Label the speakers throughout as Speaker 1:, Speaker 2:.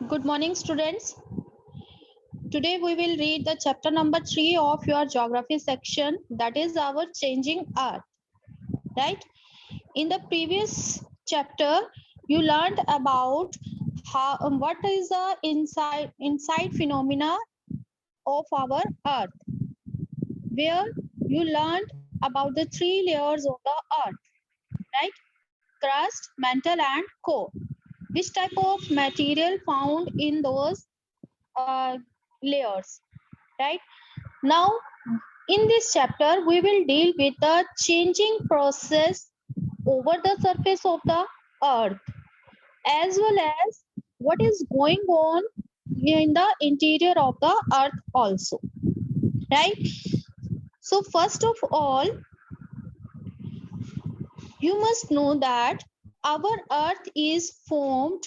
Speaker 1: Good morning, students. Today we will read the chapter number 3 of your geography section, that is our changing earth. Right? In the previous chapter, you learned about what is the inside phenomena of our earth, where you learned about the three layers of the earth, right? Crust, mantle, and core. Which type of material found in those uh, layers, right? Now, in this chapter, we will deal with the changing process over the surface of the earth, as well as what is going on in the interior of the earth also, right? So first of all, you must know that our earth is formed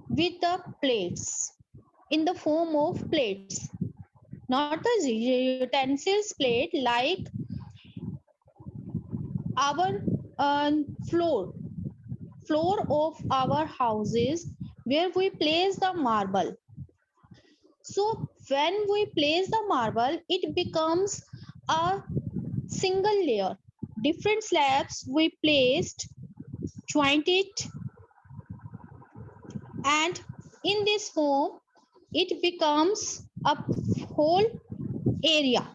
Speaker 1: with the plates, in the form of plates, not the utensils plate like our uh, floor floor of our houses, where we place the marble. So when we place the marble, it becomes a single layer. Different slabs we placed, joint it, and in this form it becomes a whole area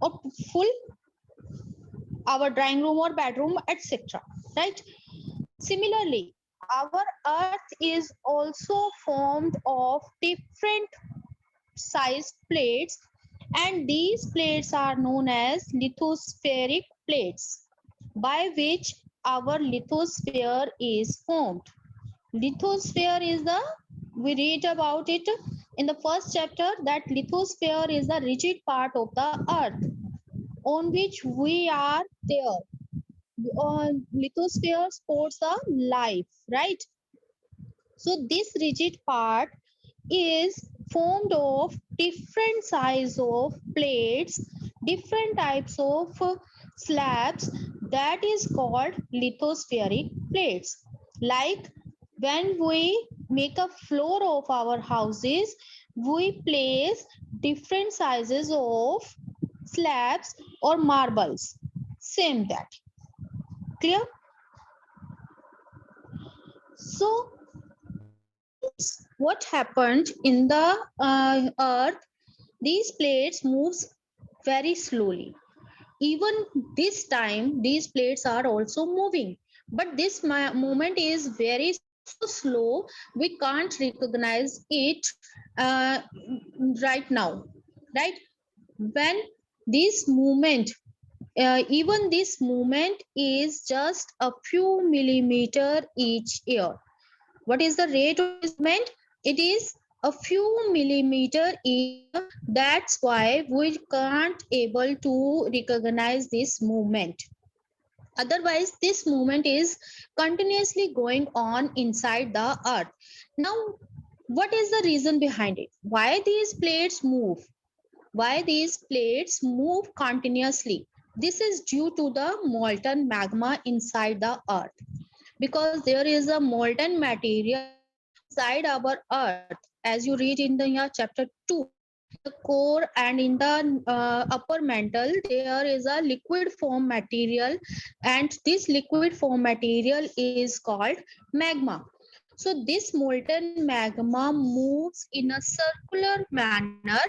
Speaker 1: of full our drawing room or bedroom, etc., right? Similarly, our earth is also formed of different sized plates, and these plates are known as lithospheric plates, by which our lithosphere is formed. Lithosphere is the, we read about it in the first chapter, that lithosphere is the rigid part of the earth on which we are there. Lithosphere supports the life, right? So this rigid part is formed of different size of plates, different types of slabs, that is called lithospheric plates. Like when we make a floor of our houses, we place different sizes of slabs or marbles, same that. Clear? So what happened in the earth, these plates moves very slowly. Even this time these plates are also moving, but this movement is very so slow, we can't recognize it uh, right now, right? When this movement, even this movement is just a few millimeter each year. What is the rate of this movement? It is a few millimeter each year. That's why we can't able to recognize this movement. Otherwise, this movement is continuously going on inside the earth. Now, what is the reason behind it? Why these plates move? Why these plates move continuously? This is due to the molten magma inside the earth, because there is a molten material inside our earth, as you read in the chapter 2. In the core and in the upper mantle, there is a liquid form material, and this liquid form material is called magma. So this molten magma moves in a circular manner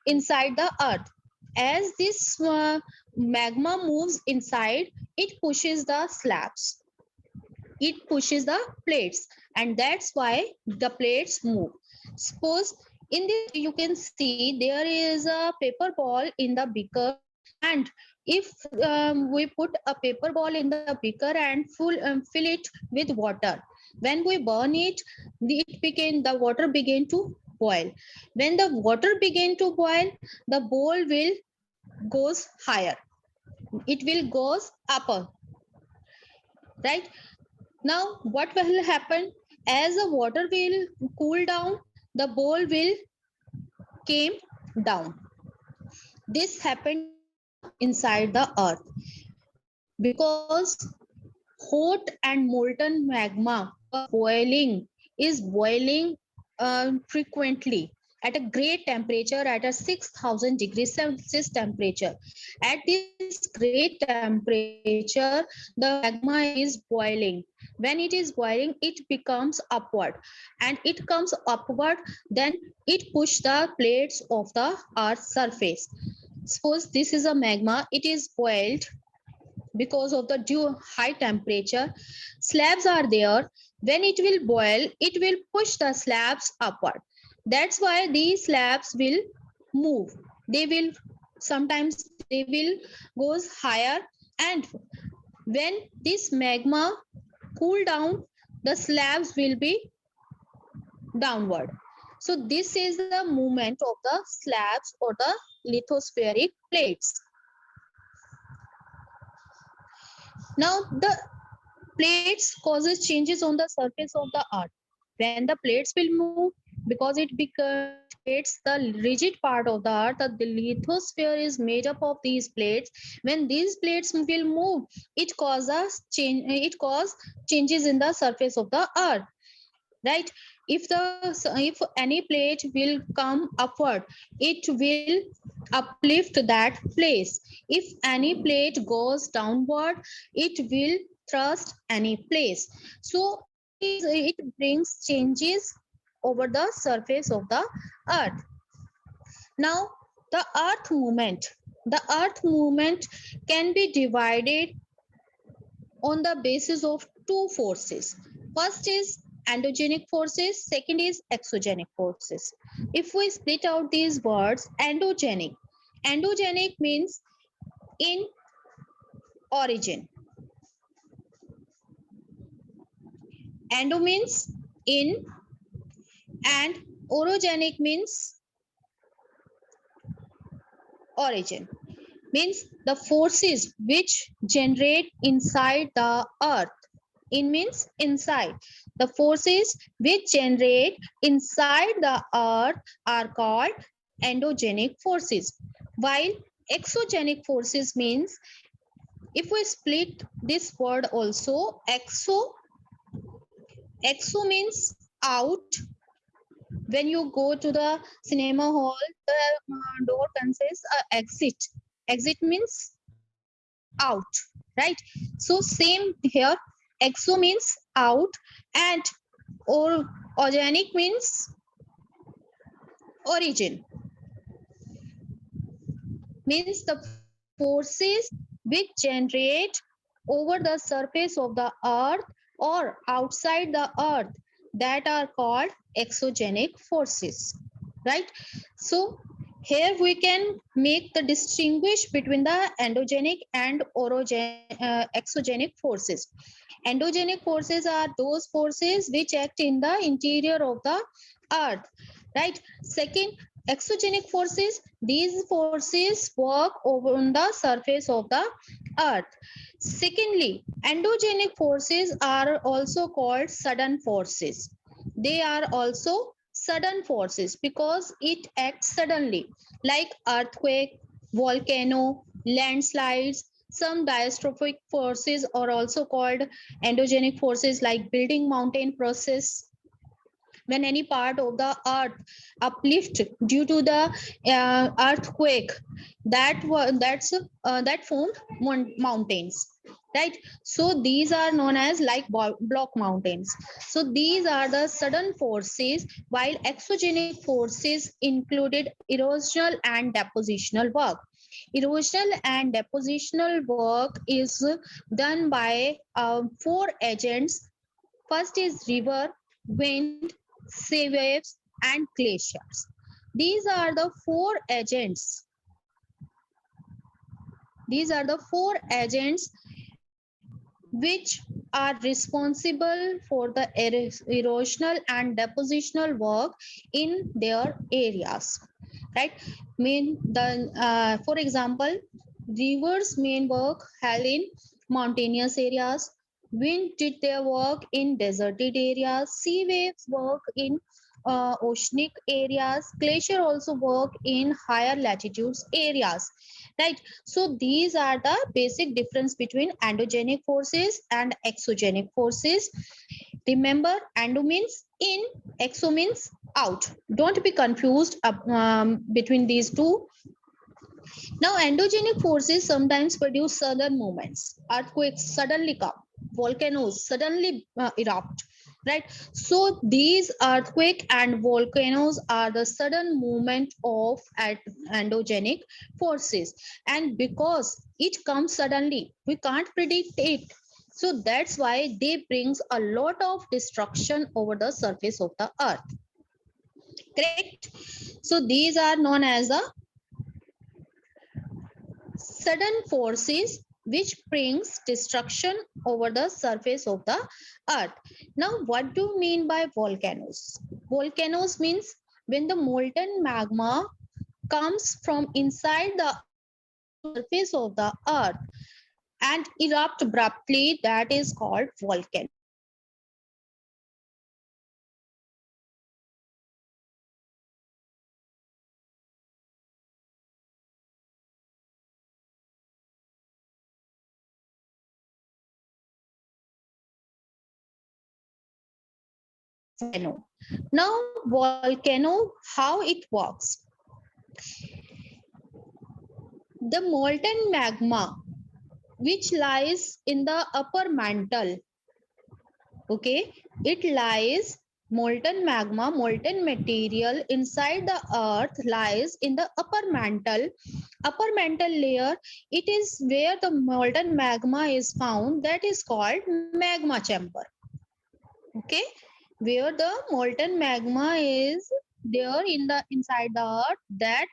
Speaker 1: inside the earth. As this magma moves inside, it pushes the slabs, it pushes the plates, and that's why the plates move. Suppose in this you can see there is a paper ball in the beaker, and if we put a paper ball in the beaker and fill it with water, when we burn it, the water began to boil. When the water began to boil, the bowl will goes higher, it will goes upper, right? Now, what will happen? As the water will cool down, the bowl will came down. This happened inside the earth because hot and molten magma boiling frequently at a great temperature, at a 6000 degrees Celsius temperature. At this great temperature, the magma is boiling. When it is boiling, it becomes upward, and it comes upward, then it push the plates of the earth's surface. Suppose this is a magma, it is boiled because of the due high temperature. Slabs are there. When it will boil, it will push the slabs upward. That's why these slabs will move. They will sometimes they will goes higher, and when this magma cool down, the slabs will be downward. So this is the movement of the slabs or the lithospheric plates. Now the plates causes changes on the surface of the earth. When the plates will move, because it creates the rigid part of the earth, the lithosphere is made up of these plates. When these plates will move, it cause changes in the surface of the earth, right? If any plate will come upward, it will uplift that place. If any plate goes downward, it will thrust any place. So it brings changes over the surface of the earth. Now the earth movement can be divided on the basis of two forces. First is endogenic forces, second is exogenic forces. If we split out these words, endogenic means in origin. Endo means in, and orogenic means origin. Means the forces which generate inside the earth. In means inside. The forces which generate inside the earth are called endogenic forces, while exogenic forces means, if we split this word also, exo means out. When you go to the cinema hall, the door contains exit. Exit means out, right? So same here, exo means out, and or organic means origin. Means the forces which generate over the surface of the earth or outside the earth, that are called exogenic forces, right? So here we can make the distinguish between the endogenic and exogenic forces. Endogenic forces are those forces which act in the interior of the earth, right? Second, exogenic forces, these forces work over on the surface of the earth. Secondly, endogenic forces are also called sudden forces. They are also sudden forces because it acts suddenly, like earthquake, volcano, landslides. Some diastrophic forces are also called endogenic forces, like building mountain process. When any part of the earth uplift due to the earthquake, that formed mountains, right? So these are known as like block mountains. So these are the sudden forces, while exogenic forces included erosional and depositional work. Erosional and depositional work is done by four agents. First is river, wind, sea waves, and glaciers. These are the four agents. These are the four agents which are responsible for the erosional and depositional work in their areas, right? For example, rivers main work held in mountainous areas, wind did their work in deserted areas, sea waves work in oceanic areas, glacier also work in higher latitudes areas, right? So these are the basic difference between endogenic forces and exogenic forces. Remember, endo means in, exo means out. Don't be confused between these two. Now, endogenic forces sometimes produce sudden movements. Earthquakes suddenly come, volcanoes suddenly erupt, right? So, these earthquake and volcanoes are the sudden movement of endogenic forces. And because it comes suddenly, we can't predict it. So, that's why they brings a lot of destruction over the surface of the earth. Correct? So, these are known as the sudden forces which brings destruction over the surface of the earth. Now, what do you mean by volcanoes? Volcanoes means when the molten magma comes from inside the surface of the earth and erupt abruptly, that is called volcano. Now, volcano, how it works? The molten magma which lies in the upper mantle, okay, it lies, molten magma, molten material inside the earth lies in the upper mantle layer. It is where the molten magma is found, that is called magma chamber. Okay, where the molten magma is there in the inside the earth, that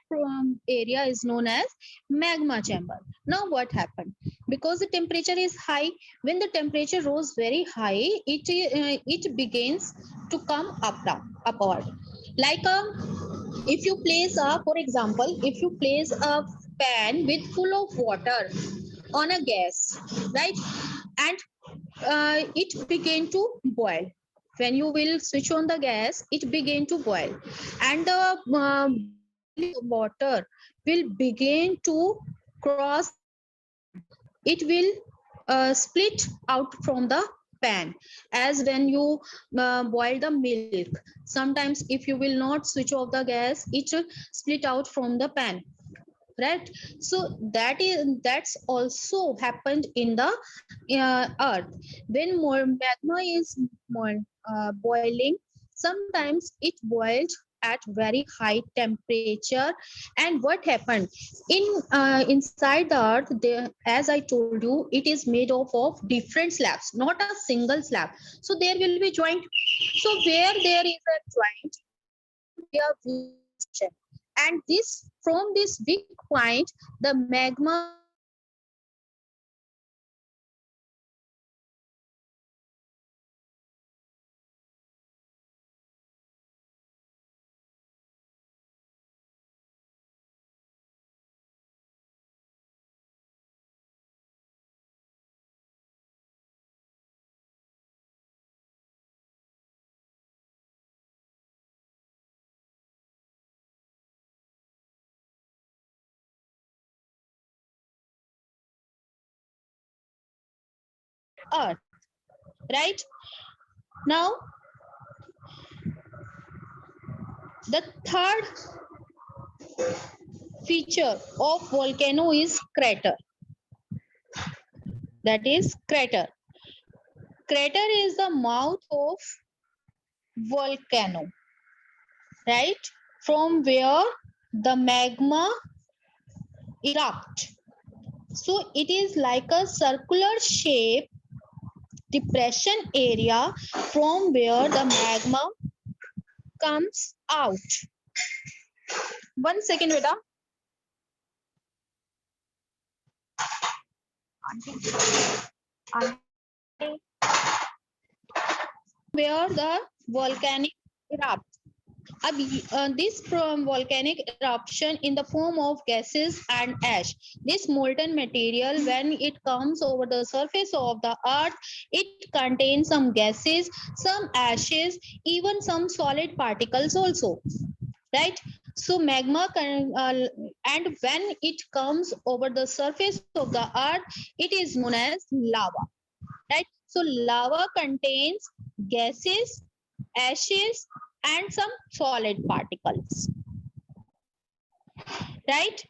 Speaker 1: area is known as magma chamber. Now what happened? Because the temperature is high, when the temperature rose very high, it begins to come upward, like a, if you place a, for example, if you place a pan with full of water on a gas, right, and it began to boil. When you will switch on the gas, it begin to boil, and the water will begin to cross the pan. It will split out from the pan, as when you boil the milk. Sometimes if you will not switch off the gas, it will split out from the pan, right? So that's also happened in the earth. When more magma is more boiling, sometimes it boiled at very high temperature. And what happened in inside the earth there, as I told you, it is made of different slabs, not a single slab. So there will be joint. So where there is a joint, there will be a weak section, and this, from this weak point, the magma earth, right? Now the third feature of volcano is crater. That is crater. Crater is the mouth of volcano, right? From where the magma erupt. So it is like a circular shape depression area from where the magma comes out. 1 second, beta. Where the volcanic erupt. This volcanic eruption in the form of gases and ash. This molten material, when it comes over the surface of the earth, it contains some gases, some ashes, even some solid particles also, right? So magma can, and when it comes over the surface of the earth, it is known as lava, right? So lava contains gases, ashes, and some solid particles. Right?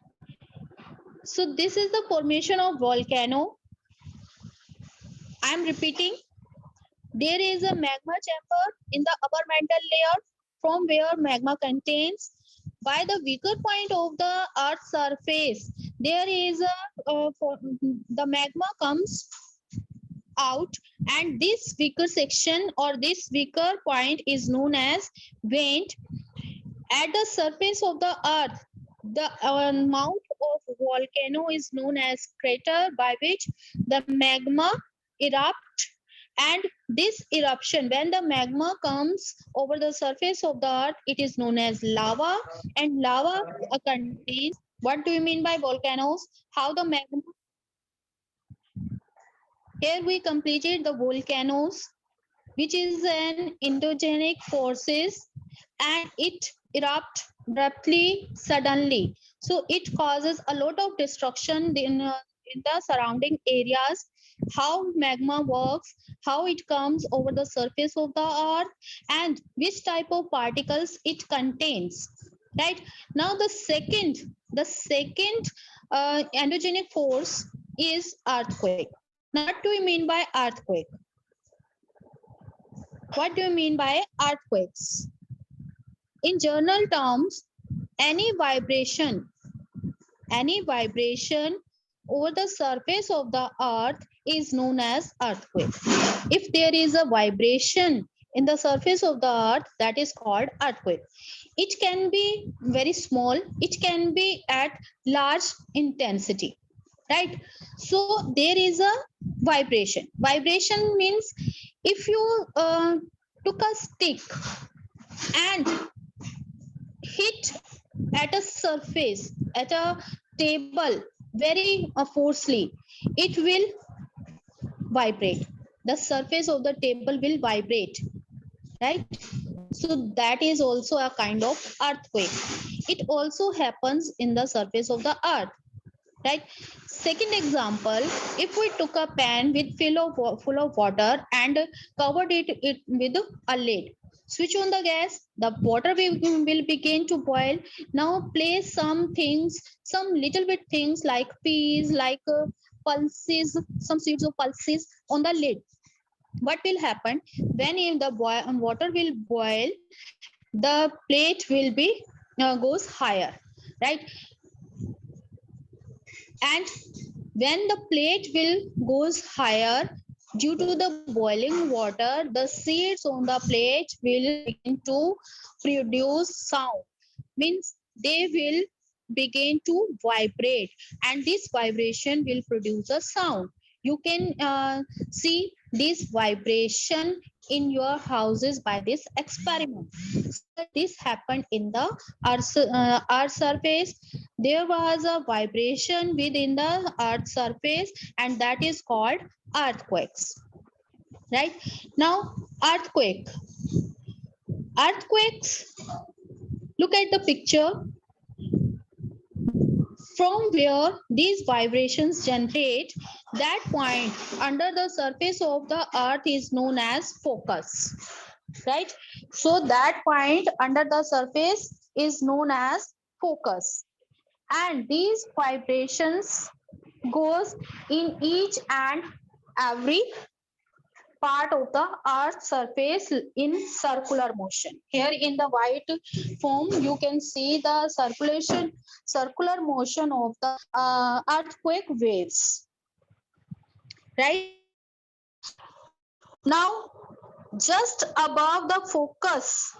Speaker 1: So this is the formation of volcano. I am repeating. There is a magma chamber in the upper mantle layer from where magma contains. By the weaker point of the Earth's surface, there is the magma comes out, and this weaker section or this weaker point is known as vent. At the surface of the Earth, the mouth of volcano is known as crater, by which the magma erupts. And this eruption, when the magma comes over the surface of the Earth, it is known as lava. And lava contains, what do you mean by volcanoes? How the magma, here we completed the volcanoes, which is an endogenic forces, and it erupt abruptly suddenly, so it causes a lot of destruction in the surrounding areas. How magma works, how it comes over the surface of the earth, and which type of particles it contains. Right? Now the second endogenic force is earthquake. Now what do we mean by earthquake? What do you mean by earthquakes? In general terms, any vibration over the surface of the earth is known as earthquake. If there is a vibration in the surface of the earth, that is called earthquake. It can be very small, it can be at large intensity, right? So there is a vibration. Vibration means if you took a stick and hit at a surface, at a table very forcefully, it will vibrate. The surface of the table will vibrate, right? So that is also a kind of earthquake. It also happens in the surface of the earth, right? Second example, if we took a pan with full of water and covered it with a lid, switch on the gas, the water will begin to boil. Now place some things, some little bit things like peas, like pulses, some seeds of pulses on the lid. What will happen when the water will boil? The plate will be goes higher, right? And when the plate will goes higher, due to the boiling water, the seeds on the plate will begin to produce sound. Means they will begin to vibrate, and this vibration will produce a sound. You can see this vibration in your houses by this experiment. So this happened in the earth surface. There was a vibration within the earth surface, and that is called earthquakes. Right? Now earthquakes, look at the picture. From where these vibrations generate, that point under the surface of the earth is known as focus, right? So that point under the surface is known as focus, and these vibrations goes in each and every part of the earth's surface in circular motion. Here in the white form, you can see the circular motion of the earthquake waves. Right? Now, just above the focus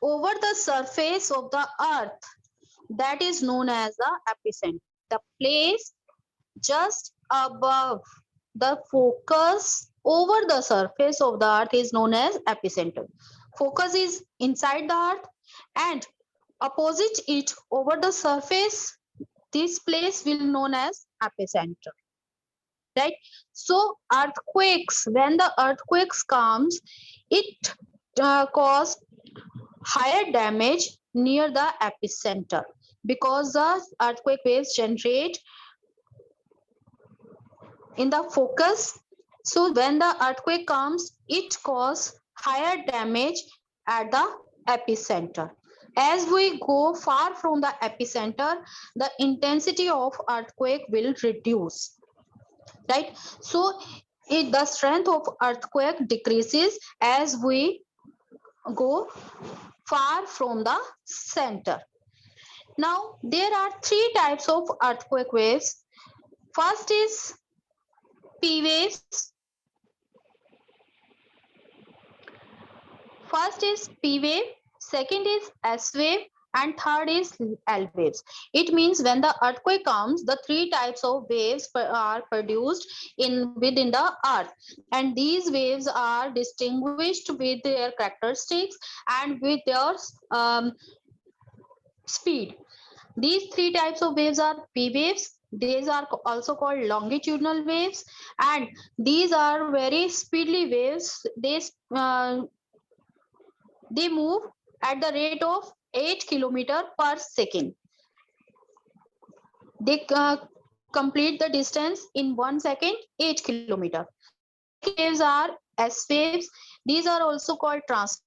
Speaker 1: over the surface of the earth, that is known as the epicenter. The place just above the focus over the surface of the earth is known as epicenter. Focus is inside the earth, and opposite it over the surface, this place will known as epicenter. Right? So earthquakes, when the earthquakes comes, it cause higher damage near the epicenter, because the earthquake waves generate in the focus. So when the earthquake comes, it causes higher damage at the epicenter. As we go far from the epicenter, the intensity of earthquake will reduce, right? So the strength of earthquake decreases as we go far from the center. Now, there are three types of earthquake waves. First is P waves. First is P wave, second is S wave, and third is L waves. It means when the earthquake comes, the three types of waves are produced within the earth, and these waves are distinguished with their characteristics and with their speed. These three types of waves are P waves. These are also called longitudinal waves, and these are very speedily waves. They move at the rate of 8 kilometer per second. They complete the distance in 1 second, 8 kilometer. Second waves are S waves. These are also called transverse waves.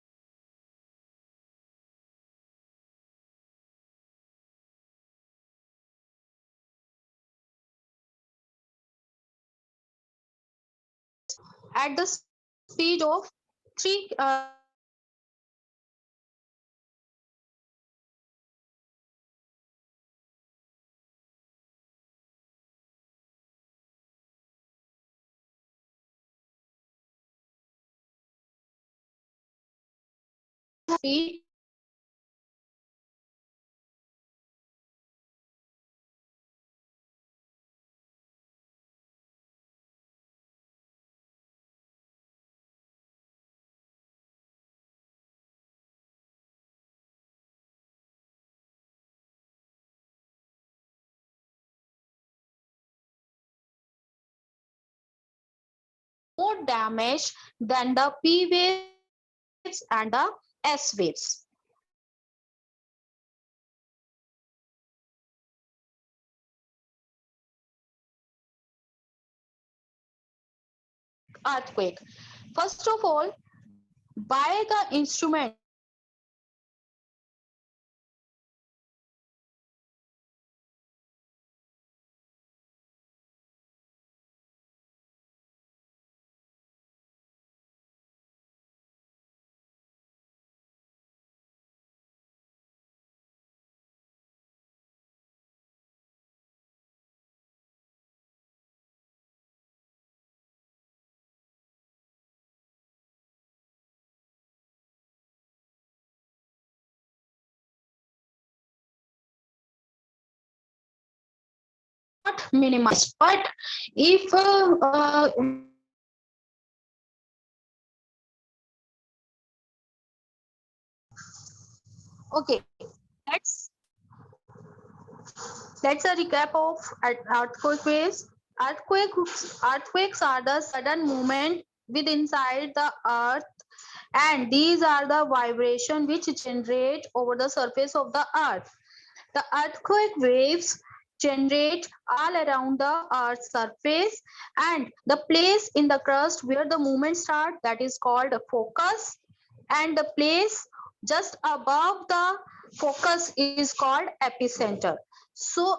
Speaker 1: They move at the speed of 3 kilometer per second. Speed more damage than the P waves and the S waves. Earthquake. First of all, by the instruments which are used to measure earthquake, not minimized, but if okay, let's let's a recap of earthquake waves. Earthquakes are the sudden movement with inside the earth, and these are the vibration which generate over the surface of the earth. The earthquake waves generate all around the earth's surface, and the place in the crust where the movement start, that is called a focus, and the place just above the focus is called epicenter. So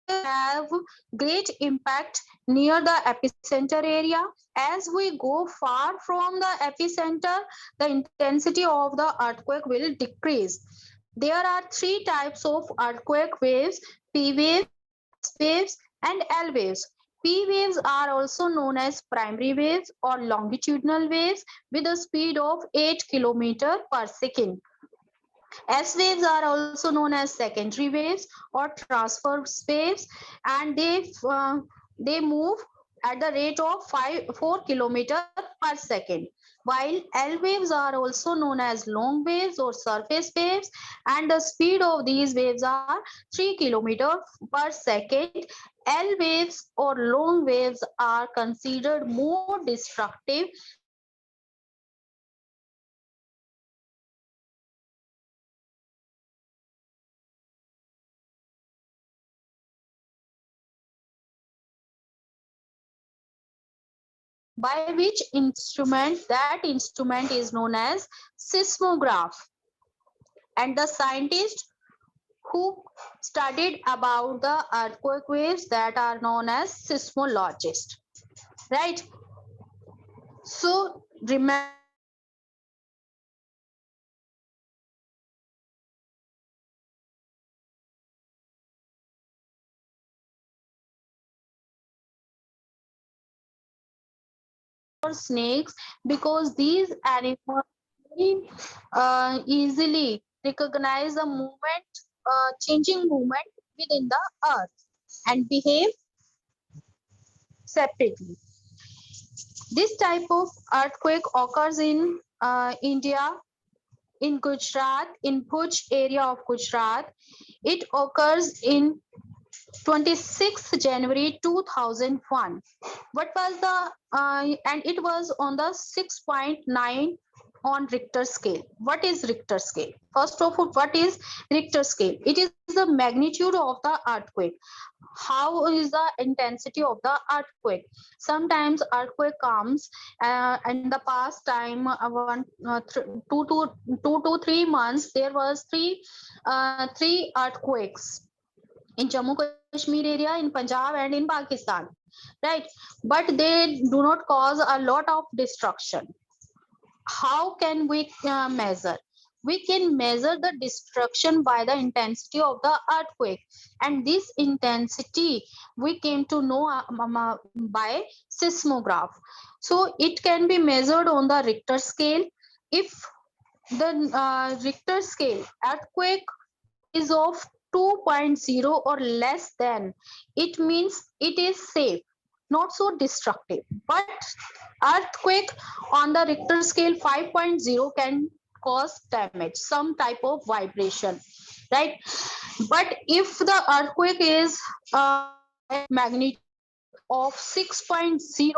Speaker 1: earthquake have great impact near the epicenter area. As we go far from the epicenter, the intensity of the earthquake will decrease. There are three types of earthquake waves: P waves, S waves, and L waves. P waves are also known as primary waves or longitudinal waves with a speed of 8 km per second. S waves are also known as secondary waves or transverse waves, and they move at the rate of 4 km per second. While L waves are also known as long waves or surface waves, and the speed of these waves are 3 km per second. L waves or long waves are considered more destructive as they move at the rate of by which instrument? That instrument is known as seismograph. And the scientist who studied about the earthquake waves, that are known as seismologists, right? So remember, snakes, because these animals very easily recognize the movement, changing movement within the earth, and behave separately. This type of earthquake occurs in India, in Gujarat, in Bhuj area of Gujarat. It occurs in 26th January 2001. What was the and it was on the 6.9 on Richter scale. What is Richter scale? First of all, what is Richter scale? It is the magnitude of the earthquake. How is the intensity of the earthquake? Sometimes earthquake comes in the past time, 2 to 3 months, there was three earthquakes in Jammu Kashmir area, in Punjab, and in Pakistan, right? But they do not cause a lot of destruction. How can we measure? We can measure the destruction by the intensity of the earthquake, and this intensity we came to know by seismograph. So it can be measured on the Richter scale. If the Richter scale earthquake is of 2.0 or less than, it means it is safe, not so destructive. But earthquake on the Richter scale 5.0 can cause damage, some type of vibration, right? But if the earthquake is magnitude of 6.0,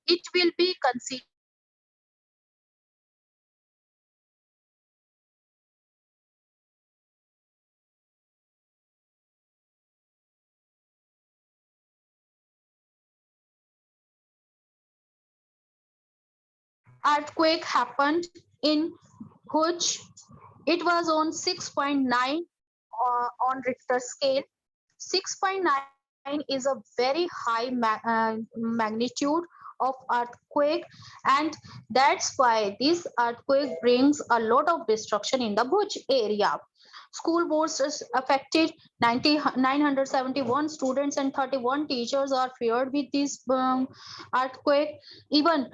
Speaker 1: it will be considered earthquake happened in Bhuj. It was on 6.9 on Richter scale. 6.9 is a very high magnitude of earthquake, and that's why this earthquake brings a lot of destruction in the Bhuj area. School boards is affected. 971 students and 31 teachers are feared with this earthquake. Even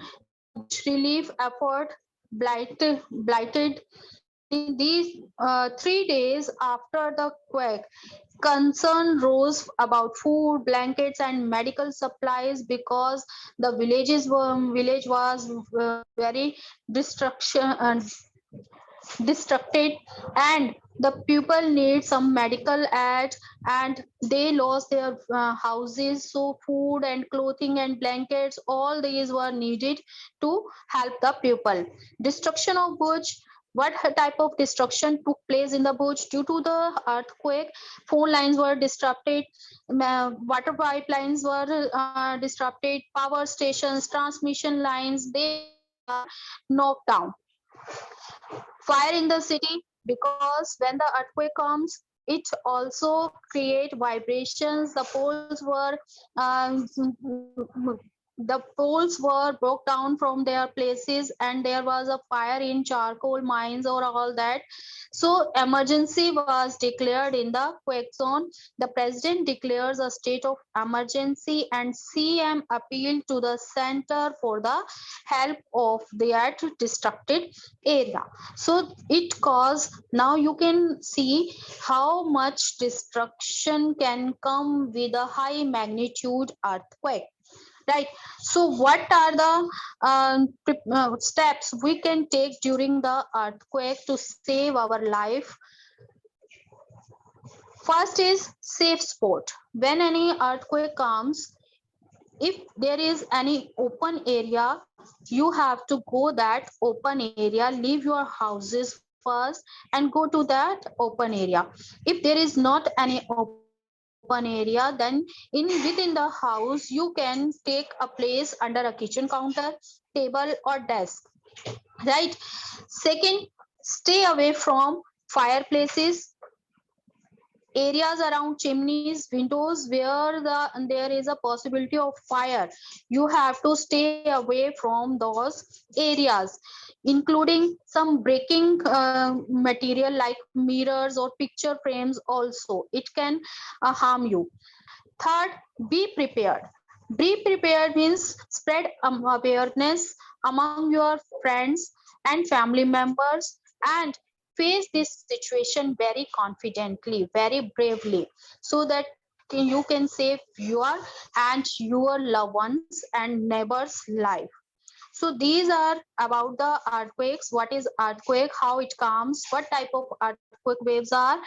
Speaker 1: the Bhuj relief effort blighted in these 3 days after the quake. Concern rose about food, blankets, and medical supplies, because the village was very destruction destructed, and the people need some medical aid, and they lost their houses. So food and clothing and blankets, all these were needed to help the people. Destruction of Bhuj. What type of destruction took place in the Bhuj due to the earthquake? Phone lines were disrupted, water pipelines were disrupted, power stations, transmission lines, they are knocked down. Fire in the city, because when the earthquake comes, it also create vibrations. The poles were broke down from their places, and there was a fire in charcoal mines or all that. So emergency was declared in the quake zone. The president declares a state of emergency, and CM appealed to the center for the help of that destructed area. So it caused, now you can see how much destruction can come with a high magnitude earthquake, right? So what are the steps we can take during the earthquake to save our life? First is safe spot. When any earthquake comes, if there is any open area, you have to go that open area, leave your houses first and go to that open area. If there is not any open area, open area, then within the house you can take a place under a kitchen counter, table or desk, right? Second, stay away from fireplaces, areas around chimneys, windows where there is a possibility of fire. You have to stay away from those areas, including some breaking material like mirrors or picture frames also. It can harm you. Third, be prepared. Be prepared means spread awareness among your friends and family members, and face this situation very confidently, very bravely, so that you can save your and your loved ones and neighbors life. So these are about the earthquakes. What is earthquake, how it comes, what type of earthquake waves are,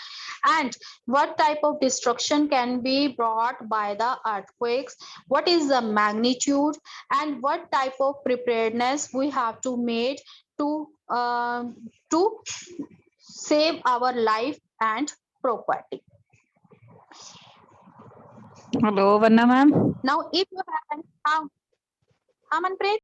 Speaker 1: and what type of destruction can be brought by the earthquakes, what is the magnitude, and what type of preparedness we have to make to to save our life and property.
Speaker 2: Hello, Vanna ma'am.
Speaker 1: Now, if you have any, Manpreet?